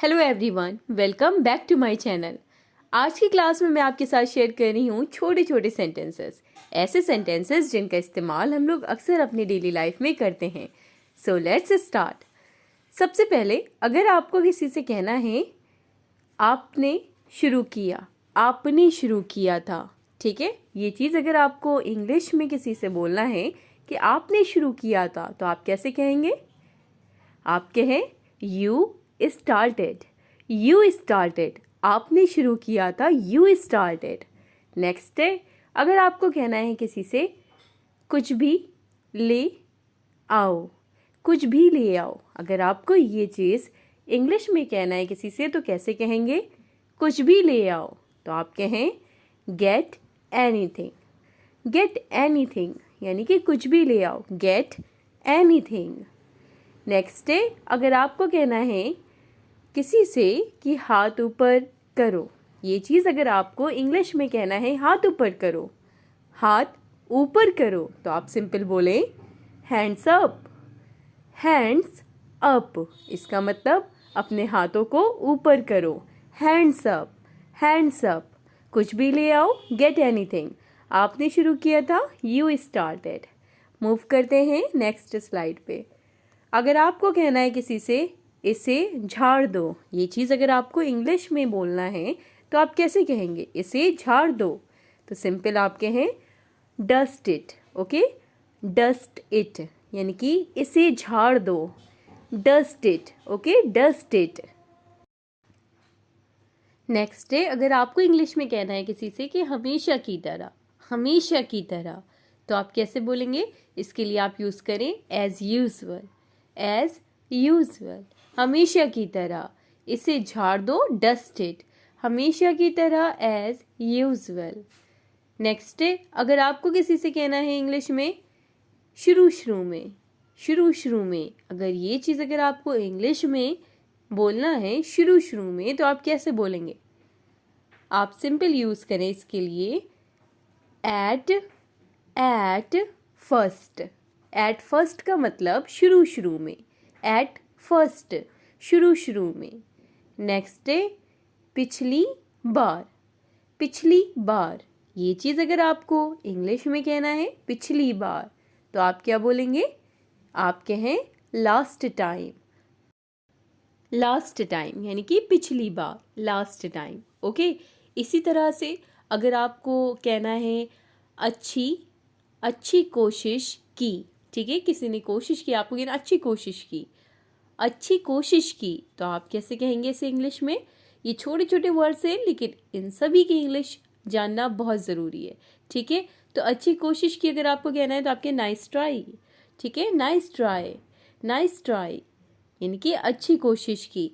Hello everyone, welcome back to my channel. आज की class में मैं आपके साथ शेयर कर रही हूँ छोटे छोटे सेंटेंसेस, ऐसे सेंटेंसेस जिनका इस्तेमाल हम लोग अक्सर अपनी डेली लाइफ में करते हैं। So let's start. सबसे पहले अगर आपको किसी से कहना है आपने शुरू किया, आपने शुरू किया था, ठीक है, ये चीज़ अगर आपको इंग्लिश में किसी से बोलना है कि आपने शुरू किया था, तो आप कैसे कहेंगे? आप कहें यू स्टार्टेड, यू स्टार्टेड, आपने शुरू किया था, यू स्टार्टेड। नेक्स्ट है, अगर आपको कहना है किसी से कुछ भी ले आओ, कुछ भी ले आओ, अगर आपको ये चीज़ इंग्लिश में कहना है किसी से तो कैसे कहेंगे? कुछ भी ले आओ। तो आप कहें गेट एनीथिंग, गेट एनीथिंग, यानी कि कुछ भी ले आओ, गेट एनीथिंग। नेक्स्ट है, अगर आपको कहना है किसी से कि हाथ ऊपर करो, ये चीज़ अगर आपको इंग्लिश में कहना है हाथ ऊपर करो, हाथ ऊपर करो, तो आप सिंपल बोलें हैंड्स अप, हैंड्स अप। इसका मतलब अपने हाथों को ऊपर करो, हैंड्स अप, हैंड्स अप। कुछ भी ले आओ, गेट एनीथिंग, आपने शुरू किया था, यू स्टार्टेड। मूव करते हैं नेक्स्ट स्लाइड पे। अगर आपको कहना है किसी से इसे झाड़ दो, ये चीज़ अगर आपको इंग्लिश में बोलना है तो आप कैसे कहेंगे? इसे झाड़ दो। तो सिंपल आप कहें dust it, okay, dust it, यानी कि इसे झाड़ दो, dust it, okay, dust it. Next है, अगर आपको इंग्लिश में कहना है किसी से कि हमेशा की तरह, हमेशा की तरह, तो आप कैसे बोलेंगे? इसके लिए आप यूज़ करें एज यूजुअल, एज यूजुअल, हमेशा की तरह, इसे झाड़ दो, डस्ट इट, हमेशा की तरह एज यूजुअल। नेक्स्ट है, अगर आपको किसी से कहना है इंग्लिश में शुरू शुरू में, शुरू शुरू में, अगर ये चीज़ अगर आपको इंग्लिश में बोलना है शुरू शुरू में, तो आप कैसे बोलेंगे? आप सिंपल यूज़ करें इसके लिए एट फर्स्ट। एट फर्स्ट का मतलब शुरू शुरू में, एट फर्स्ट, शुरू शुरू में। नेक्स्ट है पिछली बार, पिछली बार, ये चीज़ अगर आपको इंग्लिश में कहना है पिछली बार, तो आप क्या बोलेंगे? आप कहें लास्ट टाइम, लास्ट टाइम, यानी कि पिछली बार, लास्ट टाइम, ओके। इसी तरह से अगर आपको कहना है अच्छी, अच्छी कोशिश की, ठीक है, किसी ने कोशिश की, आपको कहना अच्छी कोशिश की, अच्छी कोशिश की, तो आप कैसे कहेंगे इसे इंग्लिश में? ये छोटे छोटे वर्ड्स हैं, लेकिन इन सभी की इंग्लिश जानना बहुत ज़रूरी है, ठीक है। तो अच्छी कोशिश की अगर आपको कहना है तो आपके नाइस ट्राई, ठीक है, नाइस ट्राई, नाइस ट्राई, यानी कि अच्छी कोशिश की।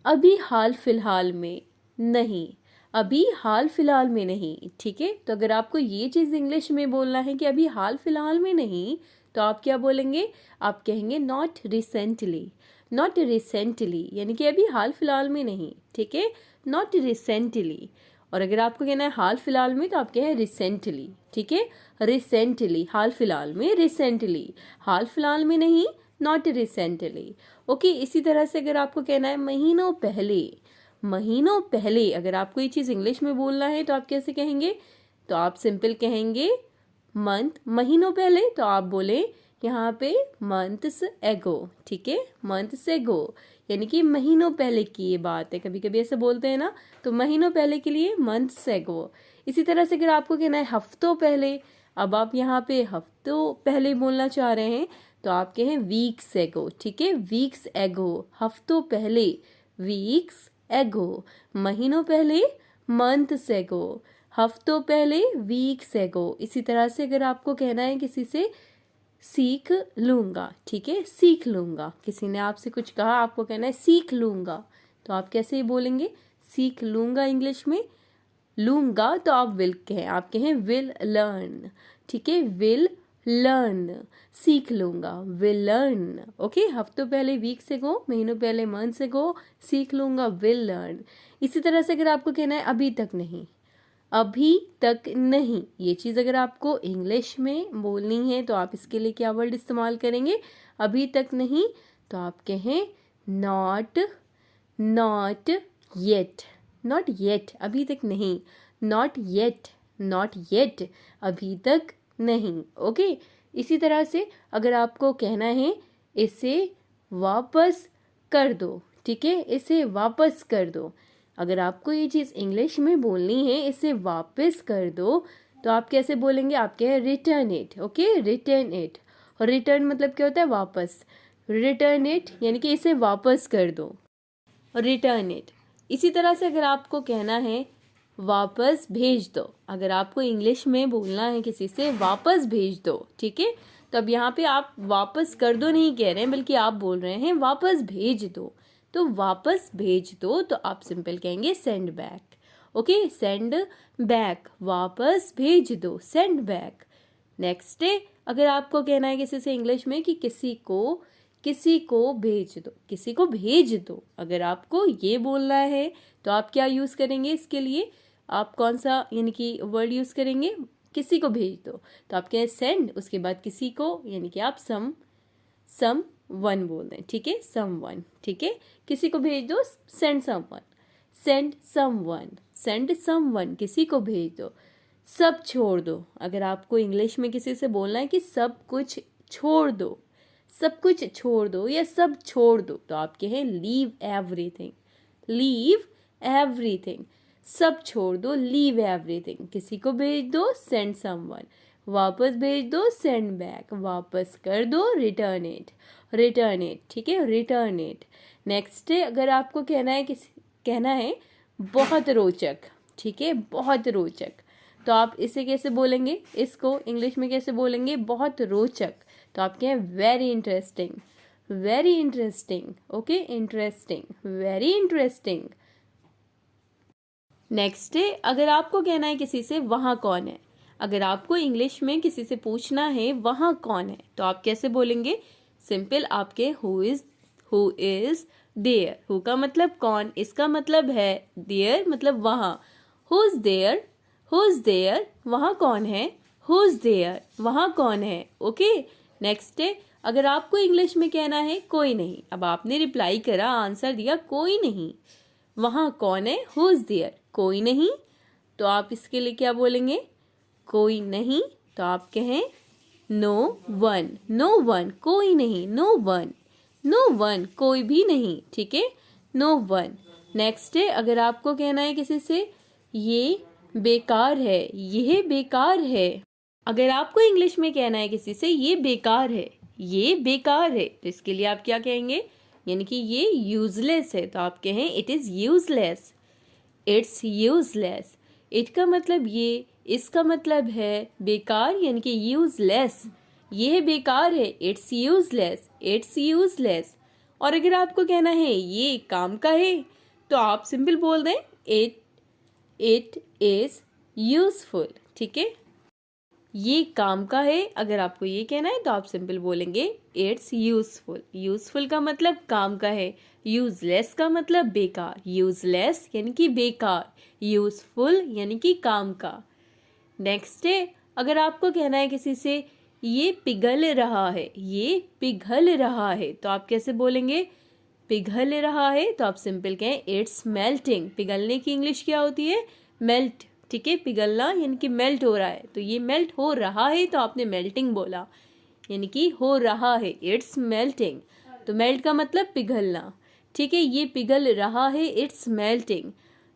अभी हाल फिलहाल में नहीं, अभी हाल फिलहाल में नहीं, ठीक है। तो अगर आपको ये चीज़ इंग्लिश में बोलना है कि अभी हाल फिलहाल में नहीं, तो आप क्या बोलेंगे? आप कहेंगे नॉट रिसेंटली, नॉट रिसेंटली, यानी कि अभी हाल फिलहाल में नहीं, ठीक है, नॉट रिसेंटली। और अगर आपको कहना है हाल फिलहाल में, तो आप कहें रिसेंटली, ठीक है, रिसेंटली, हाल फिलहाल में, रिसेंटली, हाल फिलहाल में नहीं, नॉट रिसेंटली, ओके। इसी तरह से अगर आपको कहना है महीनों पहले, महीनों पहले, अगर आपको ये चीज़ इंग्लिश में बोलना है तो आप कैसे कहेंगे? तो आप सिंपल कहेंगे मंथ, महीनों पहले, तो आप बोले यहाँ पे मंथ्स एगो, ठीक है, मंथ्स एगो, यानी कि महीनों पहले की ये बात है। कभी कभी ऐसे बोलते हैं ना, तो महीनों पहले के लिए मंथ्स एगो। इसी तरह से अगर आपको कहना है हफ्तों पहले, अब आप यहाँ पे हफ्तों पहले बोलना चाह रहे हैं, तो आप कहें वीक्स एगो, ठीक है, वीक्स एगो, हफ्तों पहले, वीक्स एगो, महीनों पहले, मंथ्स एगो, हफ्तों पहले, वीक्स एगो। इसी तरह से अगर आपको कहना है किसी से सीख लूँगा, ठीक है, सीख लूँगा, किसी ने आपसे कुछ कहा, आपको कहना है सीख लूँगा, तो आप कैसे बोलेंगे? सीख लूँगा इंग्लिश में, लूँगा तो आप विल कहें, आप कहें विल लर्न, ठीक है, विल लर्न, सीख लूँगा, विल लर्न, ओके। हफ्तों पहले वीक से गो, महीनों पहले मंथ से गो, सीख लूँगा, विल लर्न। इसी तरह से अगर आपको कहना है अभी तक नहीं, अभी तक नहीं, ये चीज़ अगर आपको इंग्लिश में बोलनी है तो आप इसके लिए क्या वर्ड इस्तेमाल करेंगे? अभी तक नहीं, तो आप कहें not not yet, not yet अभी तक नहीं, नॉट येट, नॉट येट अभी तक नहीं। ओके, इसी तरह से अगर आपको कहना है इसे वापस कर दो, ठीक है, इसे वापस कर दो। अगर आपको ये चीज़ इंग्लिश में बोलनी है इसे वापस कर दो, तो आप कैसे बोलेंगे? आप कहें return it. Okay, return it. और रिटर्न मतलब क्या होता है? वापस। रिटर्न इट यानी कि इसे वापस कर दो, रिटर्न इट। इसी तरह से अगर आपको कहना है वापस भेज दो, अगर आपको इंग्लिश में बोलना है किसी से वापस भेज दो, ठीक है, तो अब यहाँ पे आप वापस कर दो नहीं कह रहे हैं, बल्कि आप बोल रहे हैं वापस भेज दो। तो वापस भेज दो तो आप सिंपल कहेंगे send back. Okay, send back, वापस भेज दो, सेंड बैक। नेक्स्ट है, अगर आपको कहना है किसी से इंग्लिश में कि किसी को भेज दो, किसी को भेज दो, अगर आपको ये बोलना है तो आप क्या यूज़ करेंगे इसके लिए? आप कौन सा यानी कि वर्ड यूज़ करेंगे? किसी को भेज दो, तो आप कहें सेंड, उसके बाद किसी को यानी कि आप सम वन बोल दें, ठीक है, सम वन, ठीक है, किसी को भेज दो, send someone, send someone, send someone, किसी को भेज दो। सब छोड़ दो, अगर आपको इंग्लिश में किसी से बोलना है कि सब कुछ छोड़ दो, सब कुछ छोड़ दो या सब छोड़ दो, तो आप कहें लीव एवरीथिंग, लीव एवरीथिंग, सब छोड़ दो, लीव एवरीथिंग। किसी को भेज दो, सेंड समवन, वापस भेज दो, सेंड बैक, वापस कर दो, रिटर्न इट, रिटर्न इट, ठीक है, रिटर्न इट। नेक्स्ट है, अगर आपको कहना है बहुत रोचक, ठीक है, बहुत रोचक, तो आप इसे कैसे बोलेंगे? इसको इंग्लिश में कैसे बोलेंगे? बहुत रोचक, तो आप कहें very interesting, very interesting. Okay, interesting, very interesting. Next है, अगर आपको कहना है किसी से वहाँ कौन है, अगर आपको इंग्लिश में किसी से पूछना है वहाँ कौन है, तो आप कैसे बोलेंगे? सिंपल, आपके हु इज देयर, हु का मतलब कौन, इसका मतलब है, देयर मतलब वहाँ, who is there, who is there, वहाँ कौन है, हु इज देयर, वहाँ कौन है। ओके, नेक्स्ट है, अगर आपको इंग्लिश में कहना है कोई नहीं, अब आपने रिप्लाई करा, आंसर दिया कोई नहीं, वहाँ कौन है, हु इज देयर, कोई नहीं, तो आप इसके लिए क्या बोलेंगे? कोई नहीं, तो आप कहें नो वन, नो वन, कोई नहीं, नो वन, नो वन, कोई भी नहीं, ठीक है, नो वन। नेक्स्ट है, अगर आपको कहना है किसी से ये बेकार है, यह बेकार है, अगर आपको इंग्लिश में कहना है किसी से ये बेकार है, ये बेकार है, तो इसके लिए आप क्या कहेंगे? यानी कि ये यूजलेस है, तो आप कहें it is useless, it's useless. It का मतलब ये, इसका मतलब है बेकार यानी कि यूजलेस, ये बेकार है, इट्स यूजलेस, इट्स यूजलेस। और अगर आपको कहना है ये काम का है, तो आप सिंपल बोल दें इट इज़ यूजफुल, ठीक है, ये काम का है। अगर आपको ये कहना है तो आप सिंपल बोलेंगे इट्स यूजफुल, यूजफुल का मतलब काम का है, यूजलेस का मतलब बेकार, यूजलेस यानी कि बेकार, यूजफुल यानी कि काम का। नेक्स्ट है, अगर आपको कहना है किसी से ये पिघल रहा है, ये पिघल रहा है, तो आप कैसे बोलेंगे? पिघल रहा है, तो आप सिंपल कहें इट्स मेल्टिंग, पिघलने की इंग्लिश क्या होती है? मेल्ट, ठीक है, पिघलना यानी कि मेल्ट हो रहा है, तो ये मेल्ट हो रहा है, तो आपने मेल्टिंग बोला, यानी कि हो रहा है, इट्स मेल्टिंग, तो मेल्ट का मतलब पिघलना, ठीक है, ये पिघल रहा है, इट्स मेल्टिंग।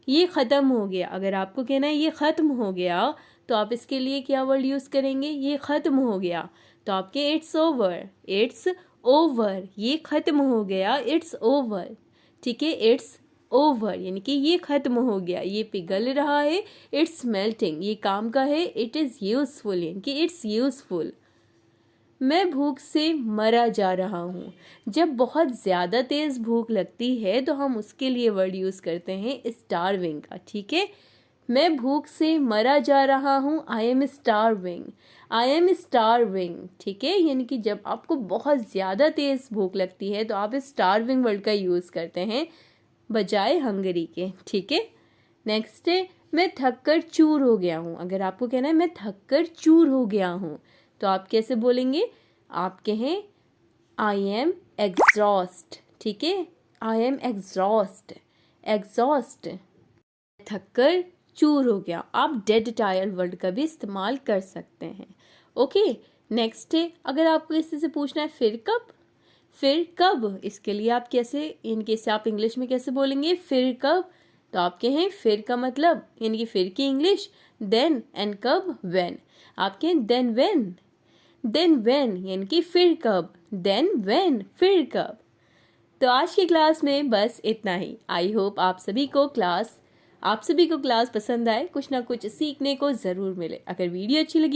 ये ख़त्म हो गया, अगर आपको कहना है ये ख़त्म हो गया, तो आप इसके लिए क्या वर्ड यूज़ करेंगे? ये ख़त्म हो गया, तो आपके इट्स ओवर, इट्स ओवर, ये ख़त्म हो गया, इट्स ओवर, ठीक है, इट्स ओवर यानी कि ये ख़त्म हो गया, ये पिघल रहा है, इट्स मेल्टिंग, ये काम का है, इट इज़ यूज़फुल यानी कि इट्स यूज़फुल। मैं भूख से मरा जा रहा हूँ, जब बहुत ज़्यादा तेज़ भूख लगती है तो हम उसके लिए वर्ड यूज़ करते हैं स्टारविंग का, ठीक है, मैं भूख से मरा जा रहा हूँ, I am starving, I am starving, ठीक है, यानी कि जब आपको बहुत ज़्यादा तेज़ भूख लगती है तो आप स्टारविंग वर्ड का यूज़ करते हैं बजाय हंगरी के, ठीक है। नेक्स्ट है, मैं थक कर चूर हो गया हूँ, अगर आपको कहना है मैं थक कर चूर हो गया हूँ, तो आप कैसे बोलेंगे? आप कहें आई एम एग्जॉस्ट, ठीक है, आई एम एग्जॉस्ट, एग्जॉस्ट थक कर चूर हो गया। आप डेड टायर्ड वर्ड का भी इस्तेमाल कर सकते हैं। ओके, नेक्स्ट है, अगर आपको किसी से पूछना है फिर कब, फिर कब, इसके लिए आप कैसे, इनके से आप इंग्लिश में कैसे बोलेंगे फिर कब, तो आप कहें फिर का मतलब यानी कि फिर की इंग्लिश देन, एंड कब व्हेन, आप कहें देन व्हेन, देन व्हेन यानी कि फिर कब, देन व्हेन फिर कब। तो आज की क्लास में बस इतना ही। आई होप आप सभी को क्लास पसंद आए, कुछ ना कुछ सीखने को ज़रूर मिले। अगर वीडियो अच्छी लगी